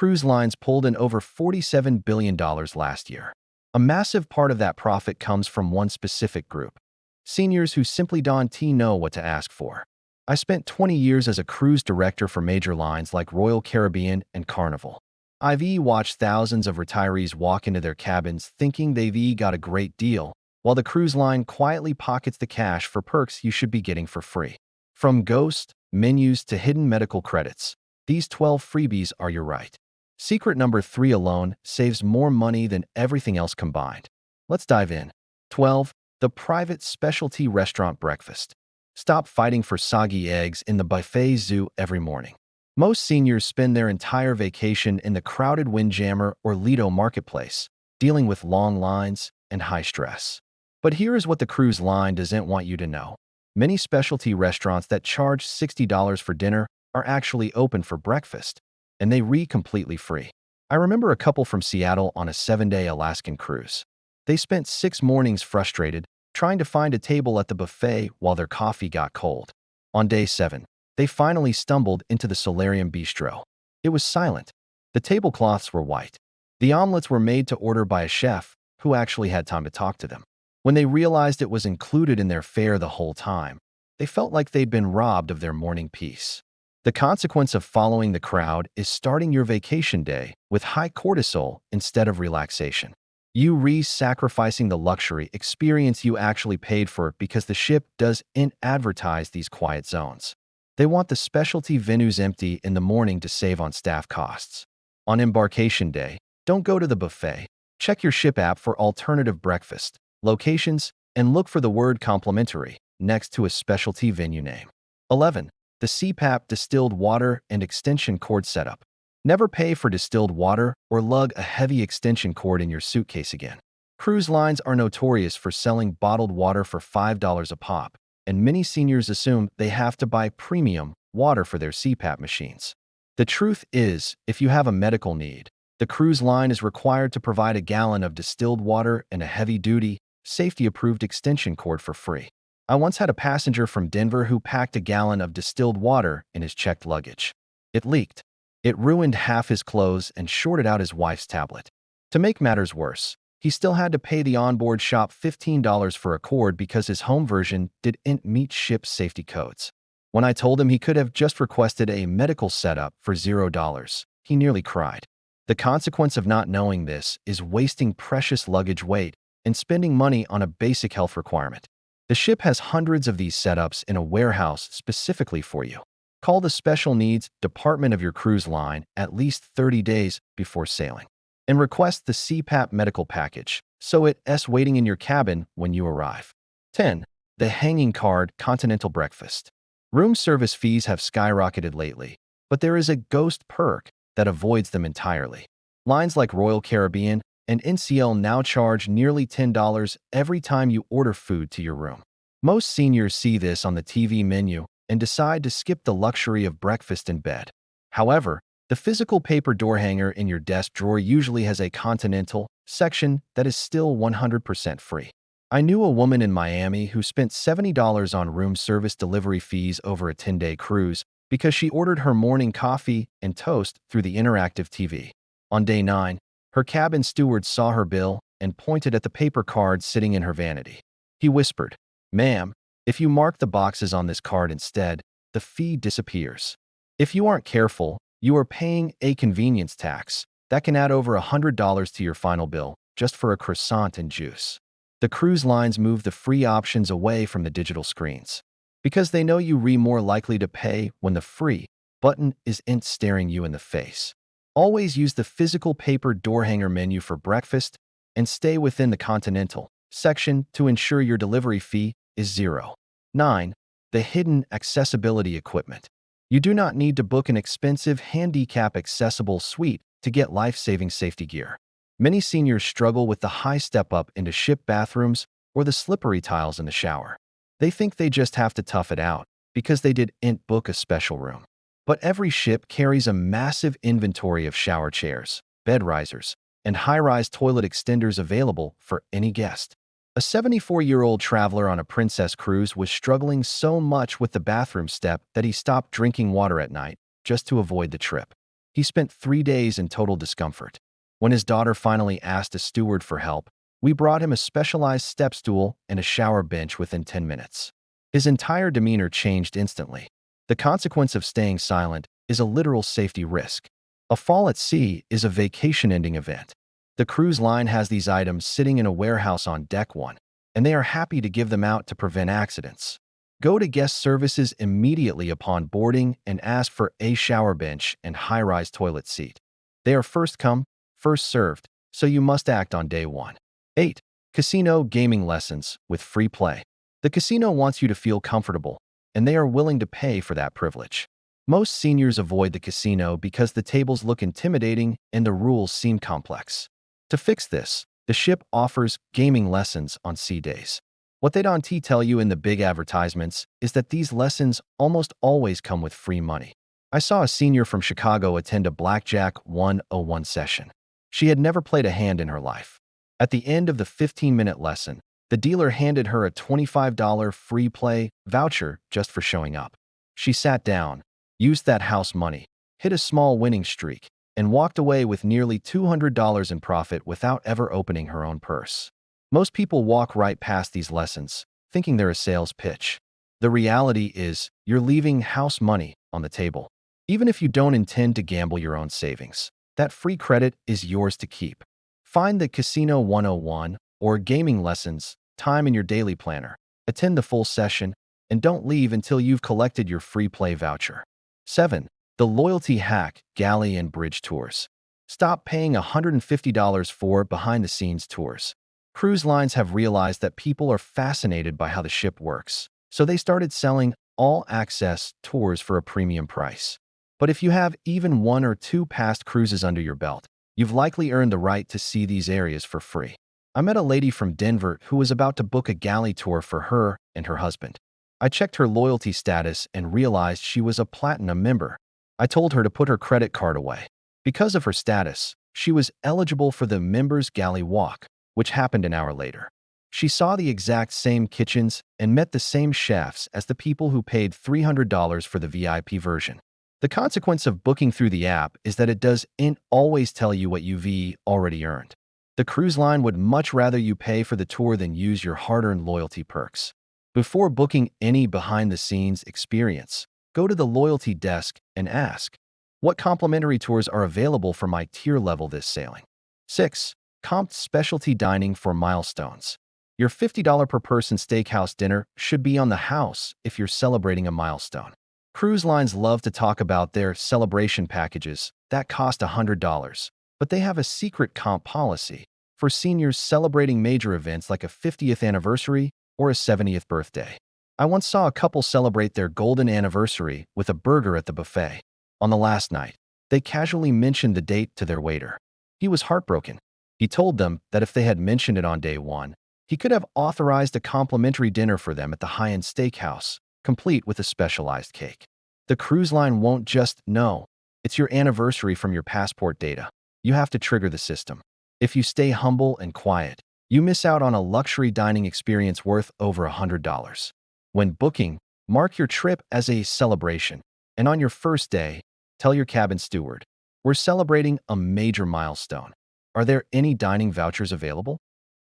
cruise lines pulled in over $47 billion last year. A massive part of that profit comes from one specific group: seniors who simply don't know what to ask for. I spent 20 years as a cruise director for major lines like Royal Caribbean and Carnival. I've watched thousands of retirees walk into their cabins thinking they've got a great deal, while the cruise line quietly pockets the cash for perks you should be getting for free. From ghost menus to hidden medical credits, these 12 freebies are your right. Secret number 3 alone saves more money than everything else combined. Let's dive in. 12. The private specialty restaurant breakfast. Stop fighting for soggy eggs in the buffet zoo every morning. Most seniors spend their entire vacation in the crowded Windjammer or Lido marketplace, dealing with long lines and high stress. But here is what the cruise line doesn't want you to know. Many specialty restaurants that charge $60 for dinner are actually open for breakfast, and they completely free. I remember a couple from Seattle on a 7-day Alaskan cruise. They spent 6 mornings frustrated, trying to find a table at the buffet while their coffee got cold. On day 7, they finally stumbled into the Solarium Bistro. It was silent. The tablecloths were white. The omelets were made to order by a chef who actually had time to talk to them. When they realized it was included in their fare the whole time, they felt like they'd been robbed of their morning peace. The consequence of following the crowd is starting your vacation day with high cortisol instead of relaxation. You sacrificing the luxury experience you actually paid for because the ship doesn't advertise these quiet zones. They want the specialty venues empty in the morning to save on staff costs. On embarkation day, don't go to the buffet. Check your ship app for alternative breakfast locations and look for the word complimentary next to a specialty venue name. 11. The CPAP distilled water and extension cord setup. Never pay for distilled water or lug a heavy extension cord in your suitcase again. Cruise lines are notorious for selling bottled water for $5 a pop, and many seniors assume they have to buy premium water for their CPAP machines. The truth is, if you have a medical need, the cruise line is required to provide a gallon of distilled water and a heavy-duty, safety-approved extension cord for free. I once had a passenger from Denver who packed a gallon of distilled water in his checked luggage. It leaked. It ruined half his clothes and shorted out his wife's tablet. To make matters worse, he still had to pay the onboard shop $15 for a cord because his home version didn't meet ship safety codes. When I told him he could have just requested a medical setup for $0, he nearly cried. The consequence of not knowing this is wasting precious luggage weight and spending money on a basic health requirement. The ship has hundreds of these setups in a warehouse specifically for you. Call the special needs department of your cruise line at least 30 days before sailing and request the CPAP medical package so it's waiting in your cabin when you arrive. 10. The hanging card continental breakfast. Room service fees have skyrocketed lately, but there is a ghost perk that avoids them entirely. Lines like Royal Caribbean and NCL now charge nearly $10 every time you order food to your room. Most seniors see this on the TV menu and decide to skip the luxury of breakfast in bed. However, the physical paper door hanger in your desk drawer usually has a continental section that is still 100% free. I knew a woman in Miami who spent $70 on room service delivery fees over a 10-day cruise because she ordered her morning coffee and toast through the interactive TV. On day 9, her cabin steward saw her bill and pointed at the paper card sitting in her vanity. He whispered, "Ma'am, if you mark the boxes on this card instead, the fee disappears." If you aren't careful, you are paying a convenience tax that can add over $100 to your final bill just for a croissant and juice. The cruise lines move the free options away from the digital screens because they know you're more likely to pay when the free button isn't staring you in the face. Always use the physical paper door hanger menu for breakfast and stay within the continental section to ensure your delivery fee is 0. 9. The hidden accessibility equipment. You do not need to book an expensive handicap accessible suite to get life-saving safety gear. Many seniors struggle with the high step-up into ship bathrooms or the slippery tiles in the shower. They think they just have to tough it out because they didn't book a special room. But every ship carries a massive inventory of shower chairs, bed risers, and high-rise toilet extenders available for any guest. A 74-year-old traveler on a Princess cruise was struggling so much with the bathroom step that he stopped drinking water at night just to avoid the trip. He spent 3 days in total discomfort. When his daughter finally asked a steward for help, we brought him a specialized step stool and a shower bench within 10 minutes. His entire demeanor changed instantly. The consequence of staying silent is a literal safety risk. A fall at sea is a vacation-ending event. The cruise line has these items sitting in a warehouse on deck 1, and they are happy to give them out to prevent accidents. Go to guest services immediately upon boarding and ask for a shower bench and high-rise toilet seat. They are first come, first served, so you must act on day 1. 8. Casino gaming lessons with free play. The casino wants you to feel comfortable, and they are willing to pay for that privilege. Most seniors avoid the casino because the tables look intimidating and the rules seem complex. To fix this, the ship offers gaming lessons on sea days. What they don't tell you in the big advertisements is that these lessons almost always come with free money. I saw a senior from Chicago attend a Blackjack 101 session. She had never played a hand in her life. At the end of the 15-minute lesson, the dealer handed her a $25 free play voucher just for showing up. She sat down, used that house money, hit a small winning streak, and walked away with nearly $200 in profit without ever opening her own purse. Most people walk right past these lessons, thinking they're a sales pitch. The reality is, you're leaving house money on the table. Even if you don't intend to gamble your own savings, that free credit is yours to keep. Find the Casino 101 or gaming lessons time in your daily planner, attend the full session, and don't leave until you've collected your free play voucher. 7. The loyalty hack, galley and bridge tours. Stop paying $150 for behind-the-scenes tours. Cruise lines have realized that people are fascinated by how the ship works, so they started selling all-access tours for a premium price. But if you have even 1 or 2 past cruises under your belt, you've likely earned the right to see these areas for free. I met a lady from Denver who was about to book a galley tour for her and her husband. I checked her loyalty status and realized she was a platinum member. I told her to put her credit card away. Because of her status, she was eligible for the Members Galley Walk, which happened an hour later. She saw the exact same kitchens and met the same chefs as the people who paid $300 for the VIP version. The consequence of booking through the app is that it doesn't always tell you what you've already earned. The cruise line would much rather you pay for the tour than use your hard-earned loyalty perks. Before booking any behind-the-scenes experience, go to the loyalty desk and ask, what complimentary tours are available for my tier level this sailing? 6. Comped specialty dining for milestones. Your $50 per person steakhouse dinner should be on the house if you're celebrating a milestone. Cruise lines love to talk about their celebration packages that cost $100, but they have a secret comp policy for seniors celebrating major events like a 50th anniversary or a 70th birthday. I once saw a couple celebrate their golden anniversary with a burger at the buffet. On the last night, they casually mentioned the date to their waiter. He was heartbroken. He told them that if they had mentioned it on day 1, he could have authorized a complimentary dinner for them at the high-end steakhouse, complete with a specialized cake. The cruise line won't just know. It's your anniversary from your passport data. You have to trigger the system. If you stay humble and quiet, you miss out on a luxury dining experience worth over $100. When booking, mark your trip as a celebration, and on your first day, tell your cabin steward, we're celebrating a major milestone. Are there any dining vouchers available?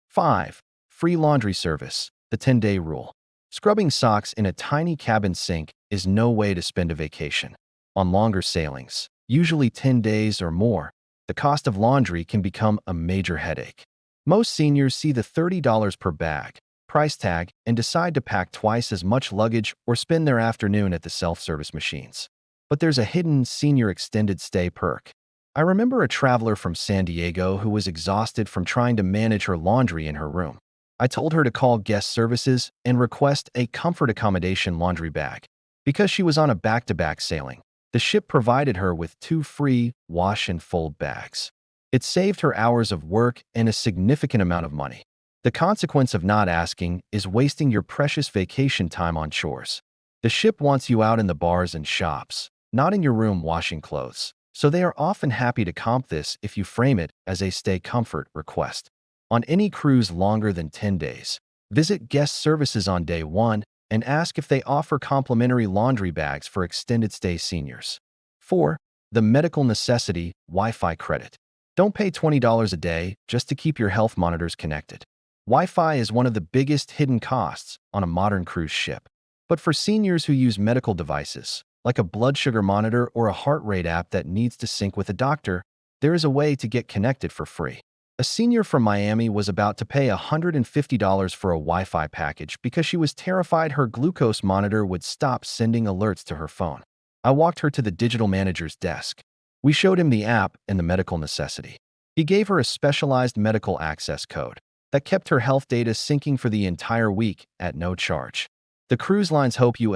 5. Free laundry service, the 10-day rule. Scrubbing socks in a tiny cabin sink is no way to spend a vacation. On longer sailings, usually 10 days or more, the cost of laundry can become a major headache. Most seniors see the $30 per bag price tag and decide to pack twice as much luggage or spend their afternoon at the self-service machines. But there's a hidden senior extended stay perk. I remember a traveler from San Diego who was exhausted from trying to manage her laundry in her room. I told her to call guest services and request a comfort accommodation laundry bag. Because she was on a back-to-back sailing, the ship provided her with 2 free wash and fold bags. It saved her hours of work and a significant amount of money. The consequence of not asking is wasting your precious vacation time on chores. The ship wants you out in the bars and shops, not in your room washing clothes, so they are often happy to comp this if you frame it as a stay comfort request. On any cruise longer than 10 days, visit guest services on day 1 and ask if they offer complimentary laundry bags for extended stay seniors. 4. The medical necessity Wi-Fi credit. Don't pay $20 a day just to keep your health monitors connected. Wi-Fi is one of the biggest hidden costs on a modern cruise ship. But for seniors who use medical devices, like a blood sugar monitor or a heart rate app that needs to sync with a doctor, there is a way to get connected for free. A senior from Miami was about to pay $150 for a Wi-Fi package because she was terrified her glucose monitor would stop sending alerts to her phone. I walked her to the digital manager's desk. We showed him the app and the medical necessity. He gave her a specialized medical access code that kept her health data syncing for the entire week at no charge. The cruise lines hope you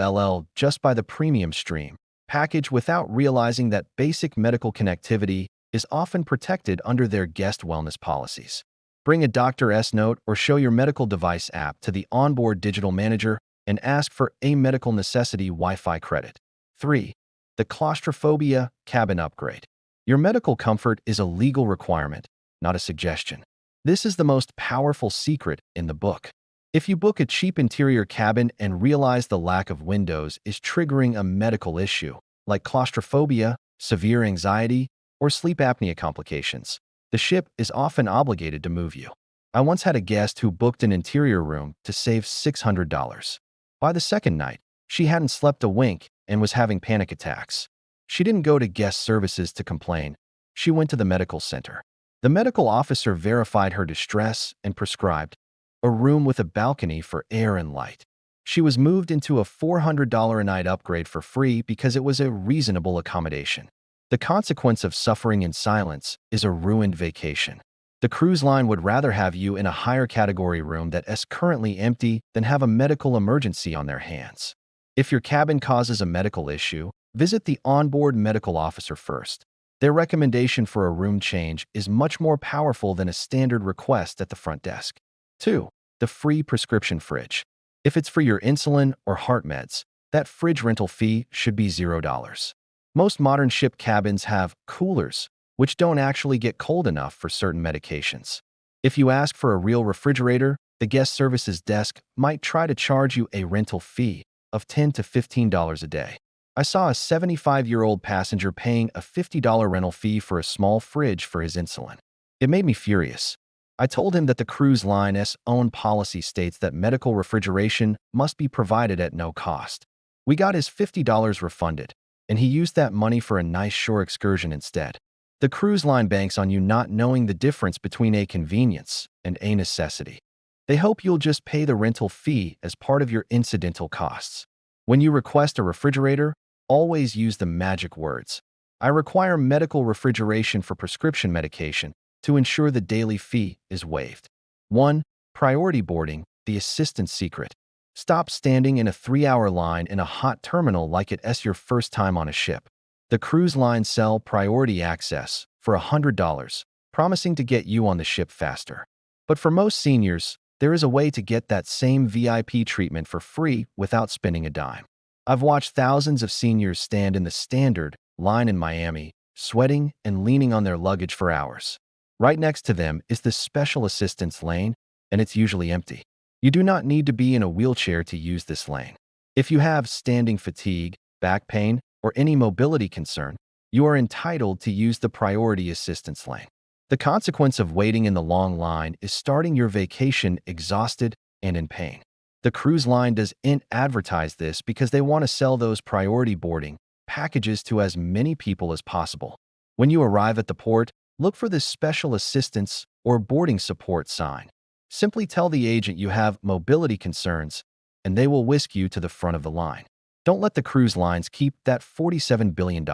just buy the premium stream package without realizing that basic medical connectivity is often protected under their guest wellness policies. Bring a doctor's note or show your medical device app to the onboard digital manager and ask for a medical necessity Wi-Fi credit. 3. The claustrophobia cabin upgrade. Your medical comfort is a legal requirement, not a suggestion. This is the most powerful secret in the book. If you book a cheap interior cabin and realize the lack of windows is triggering a medical issue, like claustrophobia, severe anxiety, or sleep apnea complications, the ship is often obligated to move you. I once had a guest who booked an interior room to save $600. By the second night, she hadn't slept a wink and was having panic attacks. She didn't go to guest services to complain. She went to the medical center. The medical officer verified her distress and prescribed a room with a balcony for air and light. She was moved into a $400 a night upgrade for free because it was a reasonable accommodation. The consequence of suffering in silence is a ruined vacation. The cruise line would rather have you in a higher category room that is currently empty than have a medical emergency on their hands. If your cabin causes a medical issue, visit the onboard medical officer first. Their recommendation for a room change is much more powerful than a standard request at the front desk. 2. The free prescription fridge. If it's for your insulin or heart meds, that fridge rental fee should be $0. Most modern ship cabins have coolers, which don't actually get cold enough for certain medications. If you ask for a real refrigerator, the guest services desk might try to charge you a rental fee of $10 to $15 a day. I saw a 75-year-old passenger paying a $50 rental fee for a small fridge for his insulin. It made me furious. I told him that the cruise line's own policy states that medical refrigeration must be provided at no cost. We got his $50 refunded, and he used that money for a nice shore excursion instead. The cruise line banks on you not knowing the difference between a convenience and a necessity. They hope you'll just pay the rental fee as part of your incidental costs. When you request a refrigerator, always use the magic words. I require medical refrigeration for prescription medication to ensure the daily fee is waived. 1. Priority boarding, the assistant's secret. Stop standing in a 3-hour line in a hot terminal like it's your first time on a ship. The cruise lines sell priority access for $100, promising to get you on the ship faster. But for most seniors, there is a way to get that same VIP treatment for free without spending a dime. I've watched thousands of seniors stand in the standard line in Miami, sweating and leaning on their luggage for hours. Right next to them is the special assistance lane, and it's usually empty. You do not need to be in a wheelchair to use this lane. If you have standing fatigue, back pain, or any mobility concern, you are entitled to use the priority assistance lane. The consequence of waiting in the long line is starting your vacation exhausted and in pain. The cruise line doesn't advertise this because they want to sell those priority boarding packages to as many people as possible. When you arrive at the port, look for this special assistance or boarding support sign. Simply tell the agent you have mobility concerns, and they will whisk you to the front of the line. Don't let the cruise lines keep that $47 billion.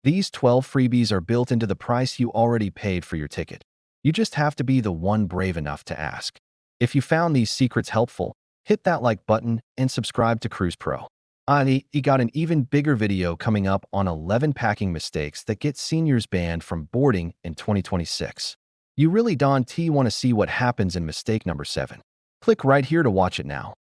These 12 freebies are built into the price you already paid for your ticket. You just have to be the one brave enough to ask. If you found these secrets helpful, hit that like button and subscribe to Cruise Pro. I got an even bigger video coming up on 11 packing mistakes that get seniors banned from boarding in 2026. You really want to see what happens in mistake number 7. Click right here to watch it now.